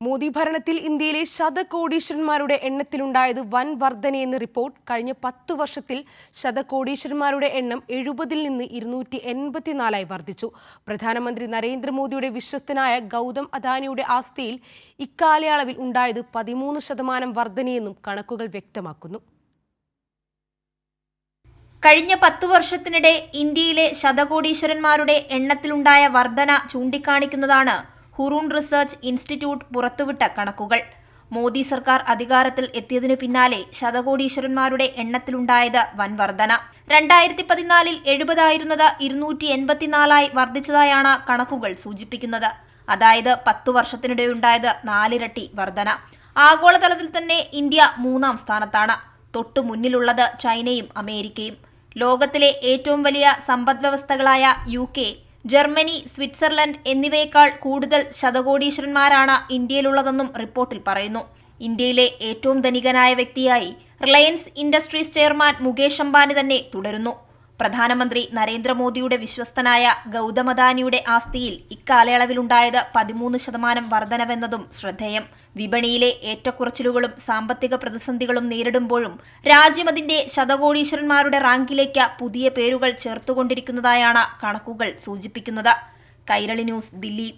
മോദി ഭരണത്തിൽ ഇന്ത്യയിലെ ശതകോടീശ്വരന്മാരുടെ എണ്ണത്തിലുണ്ടായത് വൻ വർധനയെന്ന് റിപ്പോർട്ട്. കഴിഞ്ഞ 10 വർഷത്തിൽ ശതകോടീശ്വരന്മാരുടെ എണ്ണം 70-ൽ നിന്ന് 284 വർദ്ധിച്ചു. പ്രധാനമന്ത്രി നരേന്ദ്രമോദിയുടെ വിശ്വസ്തനായ ഗൗതം അദാനിയുടെ ആസ്തിയിൽ ഇക്കാലയളവിൽ ഉണ്ടായത് 13% വർധനയെന്നും കണക്കുകൾ വ്യക്തമാക്കുന്നു. കഴിഞ്ഞ 10 വർഷത്തിനിടെ ഇന്ത്യയിലെ ശതകോടീശ്വരന്മാരുടെ എണ്ണത്തിലുണ്ടായ വർധന ചൂണ്ടിക്കാണിക്കുന്നതാണ് ഹുറൂൺ റിസർച്ച് ഇൻസ്റ്റിറ്റ്യൂട്ട് പുറത്തുവിട്ട കണക്കുകൾ. മോദി സർക്കാർ അധികാരത്തിൽ എത്തിയതിനു പിന്നാലെ ശതകോടീശ്വരന്മാരുടെ എണ്ണത്തിലുണ്ടായത് വൻ വർധന. 2014-ൽ 70 ആയിരുന്നത് 284 വർദ്ധിച്ചതായാണ് കണക്കുകൾ സൂചിപ്പിക്കുന്നത്. അതായത് 10 വർഷത്തിനിടെയുണ്ടായത് 4 ഇരട്ടി വർധന. ആഗോളതലത്തിൽ തന്നെ ഇന്ത്യ 3-ാം സ്ഥാനത്താണ്. തൊട്ടു മുന്നിലുള്ളത് ചൈനയും അമേരിക്കയും. ലോകത്തിലെ ഏറ്റവും വലിയ സമ്പദ്വ്യവസ്ഥകളായ UK, ജർമ്മനി, സ്വിറ്റ്സർലൻഡ് എന്നിവയേക്കാൾ കൂടുതൽ ശതകോടീശ്വരന്മാരാണ് ഇന്ത്യയിലുള്ളതെന്നും റിപ്പോർട്ടിൽ പറയുന്നു. ഇന്ത്യയിലെ ഏറ്റവും ധനികനായ വ്യക്തിയായി Reliance industries chairman Mukesh Ambani തന്നെ തുടരുന്നു. പ്രധാനമന്ത്രി നരേന്ദ്രമോദിയുടെ വിശ്വസ്തനായ ഗൗതം അദാനിയുടെ ആസ്തിയിൽ ഇക്കാലയളവിലുണ്ടായത് 13% വർധനവെന്നതും ശ്രദ്ധേയം. വിപണിയിലെ ഏറ്റക്കുറച്ചിലുകളും സാമ്പത്തിക പ്രതിസന്ധികളും നേരിടുമ്പോഴും രാജ്യം അതിന്റെ ശതകോടീശ്വരന്മാരുടെ റാങ്കിലേക്ക് പുതിയ പേരുകൾ ചേർത്തുകൊണ്ടിരിക്കുന്നതായാണ് കണക്കുകൾ സൂചിപ്പിക്കുന്നത്. കൈരളി ന്യൂസ്, ദില്ലി.